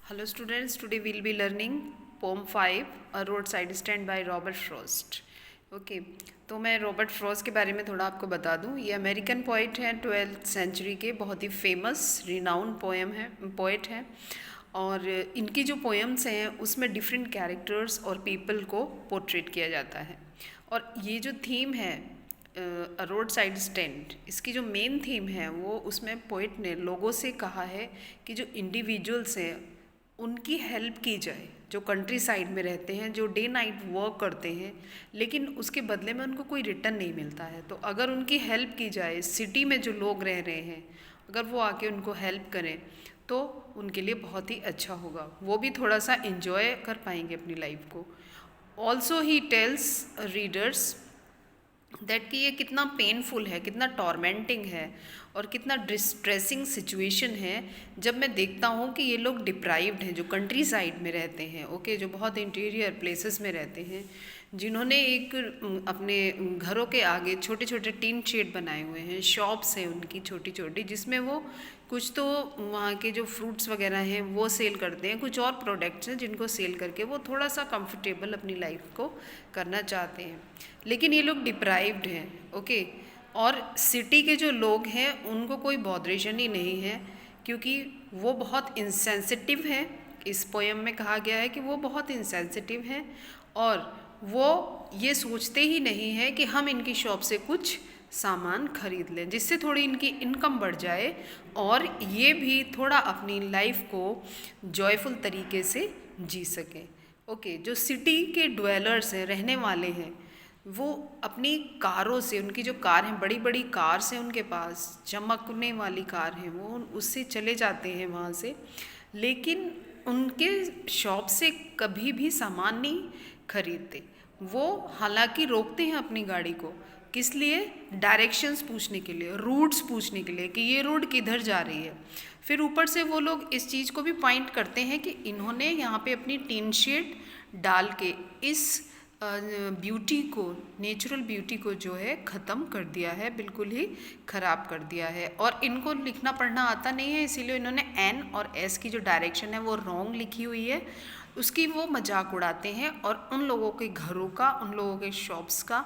Hello students, today we'll be learning poem 5, A Roadside Stand by Robert Frost. Okay तो मैं Robert Frost के बारे में थोड़ा आपको बता दूं। ये अमेरिकन पोइट हैं, 12th सेंचुरी के, बहुत ही फेमस रिनाउंड पोइट हैं। और इनकी जो पोएम्स हैं उसमें डिफरेंट कैरेक्टर्स और पीपल को पोर्ट्रेट किया जाता है। और ये जो थीम है रोड साइड स्टैंड, इसकी जो मेन थीम है वो उसमें पोइट ने लोगों से कहा है कि जो इंडिविजुअल्स हैं उनकी हेल्प की जाए, जो कंट्री साइड में रहते हैं, जो डे नाइट वर्क करते हैं लेकिन उसके बदले में उनको कोई रिटर्न नहीं मिलता है। तो अगर उनकी हेल्प की जाए, सिटी में जो लोग रह रहे हैं अगर वो आके उनको हेल्प करें तो उनके लिए बहुत ही अच्छा होगा, वो भी थोड़ा सा इन्जॉय कर पाएंगे अपनी लाइफ को। Also he tells readers that कि ये कितना पेनफुल है, कितना टॉर्मेंटिंग है और कितना डिस्ट्रेसिंग सिचुएशन है जब मैं देखता हूँ कि ये लोग डिप्राइव्ड हैं, जो कंट्री साइड में रहते हैं, ओके, जो बहुत इंटीरियर प्लेसेस में रहते हैं, जिन्होंने एक अपने घरों के आगे छोटे छोटे टीन शेड बनाए हुए हैं, शॉप्स हैं उनकी छोटी छोटी, जिसमें वो कुछ तो वहाँ के जो फ्रूट्स वगैरह हैं वो सेल करते हैं, कुछ और प्रोडक्ट्स हैं जिनको सेल करके वो थोड़ा सा कंफर्टेबल अपनी लाइफ को करना चाहते हैं। लेकिन ये लोग डिप्राइव्ड हैं, ओके। और सिटी के जो लोग हैं उनको कोई बॉदरेशन ही नहीं है, क्योंकि वो बहुत इंसेंसिटिव हैं। इस पोएम में कहा गया है कि वो बहुत इंसेंसिटिव हैं और वो ये सोचते ही नहीं है कि हम इनकी शॉप से कुछ सामान खरीद लें जिससे थोड़ी इनकी इनकम बढ़ जाए और ये भी थोड़ा अपनी लाइफ को जॉयफुल तरीके से जी सकें। ओके, जो सिटी के ड्वेलर्स हैं, रहने वाले हैं, वो अपनी कारों से, उनकी जो कार हैं, बड़ी बड़ी कार्स हैं उनके पास, चमकने वाली कार हैं, वो उससे चले जाते हैं वहाँ से, लेकिन उनके शॉप से कभी भी सामान नहीं खरीदते। वो हालांकि रोकते हैं अपनी गाड़ी को, किस लिए? डायरेक्शंस पूछने के लिए, रूट्स पूछने के लिए कि ये रोड किधर जा रही है। फिर ऊपर से वो लोग इस चीज़ को भी पॉइंट करते हैं कि इन्होंने यहाँ पे अपनी टीन शेड डाल के इस ब्यूटी को, नेचुरल ब्यूटी को जो है ख़त्म कर दिया है, बिल्कुल ही ख़राब कर दिया है। और इनको लिखना पढ़ना आता नहीं है, इसीलिए इन्होंने एन और एस की जो डायरेक्शन है वो रॉन्ग लिखी हुई है, उसकी वो मजाक उड़ाते हैं और उन लोगों के घरों का, उन लोगों के शॉप्स का,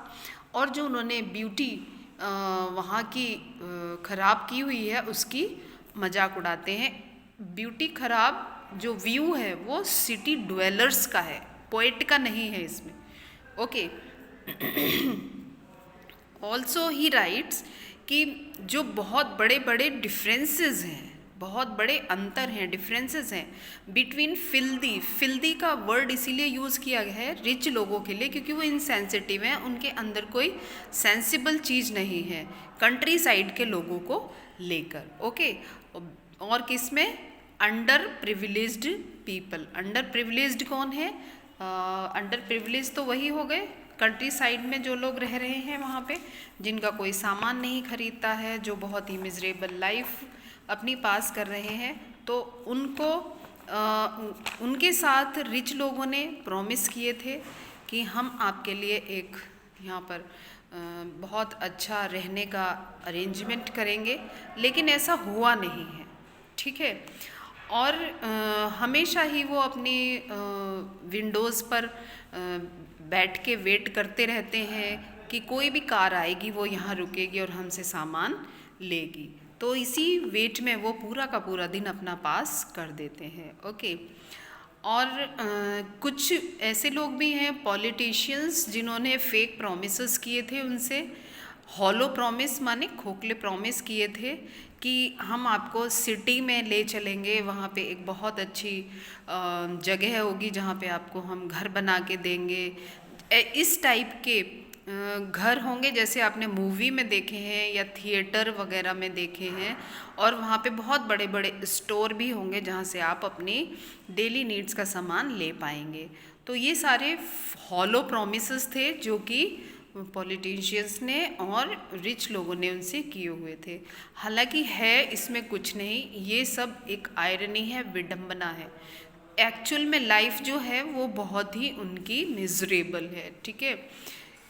और जो उन्होंने ब्यूटी वहाँ की ख़राब की हुई है उसकी मजाक उड़ाते हैं। ब्यूटी ख़राब जो व्यू है वो सिटी ड्वेलर्स का है, पोएट का नहीं है इसमें, ओके। ऑल्सो ही राइट्स कि जो बहुत बड़े बड़े डिफरेंसेस हैं, बहुत बड़े अंतर हैं, डिफरेंसेस हैं बिटवीन फिल्दी। फिल्दी का वर्ड इसीलिए यूज़ किया गया है रिच लोगों के लिए क्योंकि वो इनसेंसिटिव हैं, उनके अंदर कोई सेंसिबल चीज़ नहीं है कंट्री साइड के लोगों को लेकर, ओके। और किस में? Under privileged people. Under privileged कौन है? अंडर प्रिविलेज तो वही हो गए कंट्री साइड में जो लोग रह रहे हैं वहाँ पे, जिनका कोई सामान नहीं खरीदता है, जो बहुत ही मिजरेबल लाइफ अपनी पास कर रहे हैं। तो उनको उनके साथ रिच लोगों ने प्रॉमिस किए थे कि हम आपके लिए एक यहाँ पर बहुत अच्छा रहने का अरेंजमेंट करेंगे, लेकिन ऐसा हुआ नहीं है, ठीक है। और हमेशा ही वो अपनी विंडोज़ पर बैठ के वेट करते रहते हैं कि कोई भी कार आएगी, वो यहाँ रुकेगी और हमसे सामान लेगी। तो इसी वेट में वो पूरा का पूरा दिन अपना पास कर देते हैं, ओके। और कुछ ऐसे लोग भी हैं, पॉलिटिशियंस, जिन्होंने फेक प्रॉमिसेस किए थे उनसे। हॉलो प्रॉमिस माने खोखले प्रॉमिस किए थे कि हम आपको सिटी में ले चलेंगे, वहाँ पे एक बहुत अच्छी जगह होगी जहाँ पे आपको हम घर बना के देंगे। इस टाइप के घर होंगे जैसे आपने मूवी में देखे हैं या थिएटर वगैरह में देखे हैं, और वहाँ पे बहुत बड़े बड़े स्टोर भी होंगे जहाँ से आप अपनी डेली नीड्स का सामान ले पाएंगे। तो ये सारे हॉलो प्रॉमिसेस थे जो कि पॉलिटिशियंस ने और रिच लोगों ने उनसे किए हुए थे। हालांकि है इसमें कुछ नहीं, ये सब एक आयरनी है, विडंबना है। एक्चुअल में लाइफ जो है वो बहुत ही उनकी मिजरेबल है, ठीक है,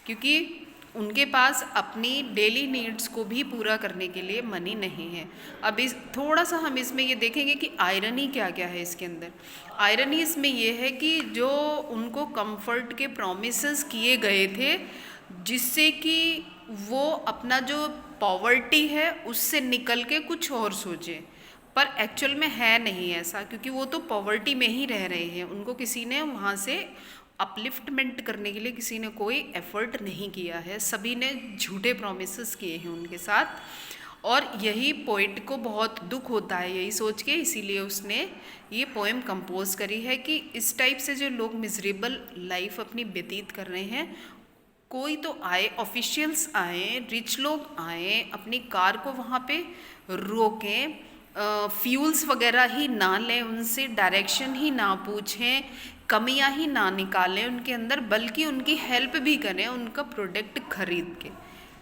क्योंकि उनके पास अपनी डेली नीड्स को भी पूरा करने के लिए मनी नहीं है। अब इस थोड़ा सा हम इसमें ये देखेंगे कि आयरनी क्या क्या है इसके अंदर। आयरनी इसमें ये है कि जो उनको कंफर्ट के प्रॉमिसेस किए गए थे, जिससे कि वो अपना जो पॉवर्टी है उससे निकल के कुछ और सोचें, पर एक्चुअल में है नहीं ऐसा, क्योंकि वो तो पॉवर्टी में ही रह रहे हैं। उनको किसी ने वहाँ से अपलिफ्टमेंट करने के लिए किसी ने कोई एफर्ट नहीं किया है, सभी ने झूठे प्रोमिस किए हैं उनके साथ। और यही पोइट को बहुत दुख होता है यही सोच के, इसीलिए उसने ये पोएम कंपोज करी है कि इस टाइप से जो लोग मिजरेबल लाइफ अपनी व्यतीत कर रहे हैं, कोई तो आए, ऑफिशियल्स आए, रिच लोग आए, अपनी कार को वहाँ पे रोकें, फ्यूल्स वगैरह ही ना लें उनसे, डायरेक्शन ही ना पूछें, कमियां ही ना निकालें उनके अंदर, बल्कि उनकी हेल्प भी करें उनका प्रोडक्ट खरीद के।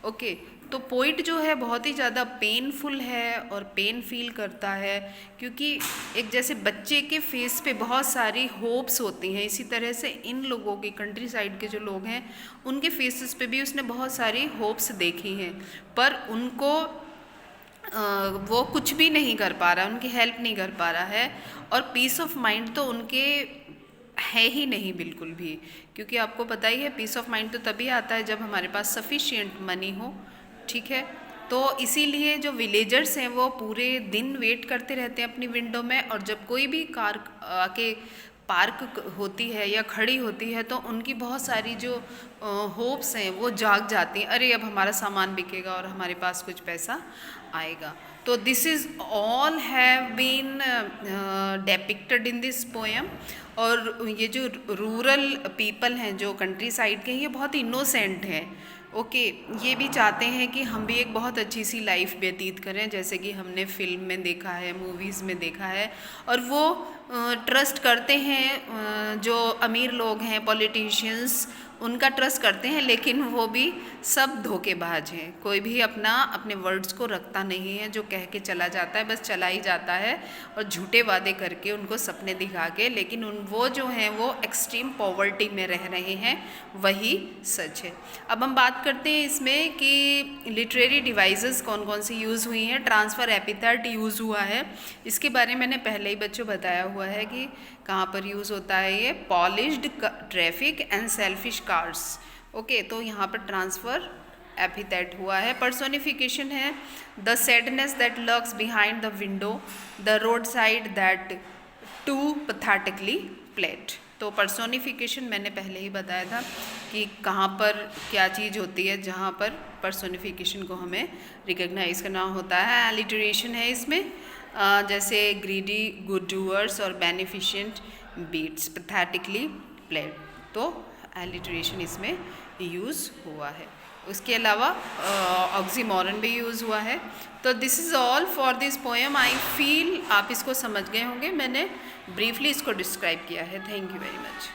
ओके, तो पोइट जो है बहुत ही ज़्यादा पेनफुल है और पेन फील करता है, क्योंकि एक जैसे बच्चे के फेस पे बहुत सारी होप्स होती हैं, इसी तरह से इन लोगों के कंट्री साइड के जो लोग हैं उनके फेसेस पे भी उसने बहुत सारी होप्स देखी हैं, पर उनको वो कुछ भी नहीं कर पा रहा, उनकी हेल्प नहीं कर पा रहा है। और पीस ऑफ माइंड तो उनके है ही नहीं बिल्कुल भी, क्योंकि आपको पता ही है पीस ऑफ माइंड तो तभी आता है जब हमारे पास सफिशिएंट मनी हो। ठीक है, तो इसीलिए जो विलेजर्स हैं वो पूरे दिन वेट करते रहते हैं अपनी विंडो में, और जब कोई भी कार आके पार्क होती है या खड़ी होती है तो उनकी बहुत सारी जो होप्स हैं वो जाग जाती हैं, अरे अब हमारा सामान बिकेगा और हमारे पास कुछ पैसा आएगा। तो this is all have been depicted in this poem. और ये जो रूरल पीपल हैं जो कंट्री साइड के हैं, ये बहुत इनोसेंट हैं। ओके, ये भी चाहते हैं कि हम भी एक बहुत अच्छी सी लाइफ व्यतीत करें, जैसे कि हमने फिल्म में देखा है, मूवीज़ में देखा है, और वो ट्रस्ट करते हैं, जो अमीर लोग हैं, पॉलिटिशियंस, उनका ट्रस्ट करते हैं, लेकिन वो भी सब धोखेबाज हैं। कोई भी अपने वर्ड्स को रखता नहीं है, जो कह के चला जाता है बस चला ही जाता है, और झूठे वादे करके उनको सपने दिखा के, लेकिन वो जो हैं वो एक्सट्रीम पॉवर्टी में रह रहे हैं, वही सच है। अब हम बात करते हैं इसमें कि लिटरेरी डिवाइसेस कौन कौन सी यूज़ हुई हैं। ट्रांसफ़र एपिथेट यूज़ हुआ है, इसके बारे में मैंने पहले ही बच्चों बताया हुआ है कि कहाँ पर यूज़ होता है ये। Polished traffic and selfish cars. Okay, तो यहाँ पर ट्रांसफ़र एपिथेट हुआ है। पर्सोनिफिकेशन है, the sadness that lurks behind the window, the road side that too pathetically plate. तो पर्सोनिफिकेशन मैंने पहले ही बताया था कि कहाँ पर क्या चीज़ होती है जहाँ पर पर्सोनिफिकेशन को हमें रिकग्नाइज करना होता है। एलिटरेशन है इसमें, जैसे ग्रीडी गुड डूअर्स और बेनिफिशिएंट बीट्स पैथेटिकली प्लेड, तो एलिटरेशन इसमें यूज़ हुआ है। उसके अलावा ऑक्सीमोरन भी यूज़ हुआ है। तो this is all for this poem. I feel आप इसको समझ गए होंगे, मैंने ब्रीफली इसको डिस्क्राइब किया है। Thank you very much.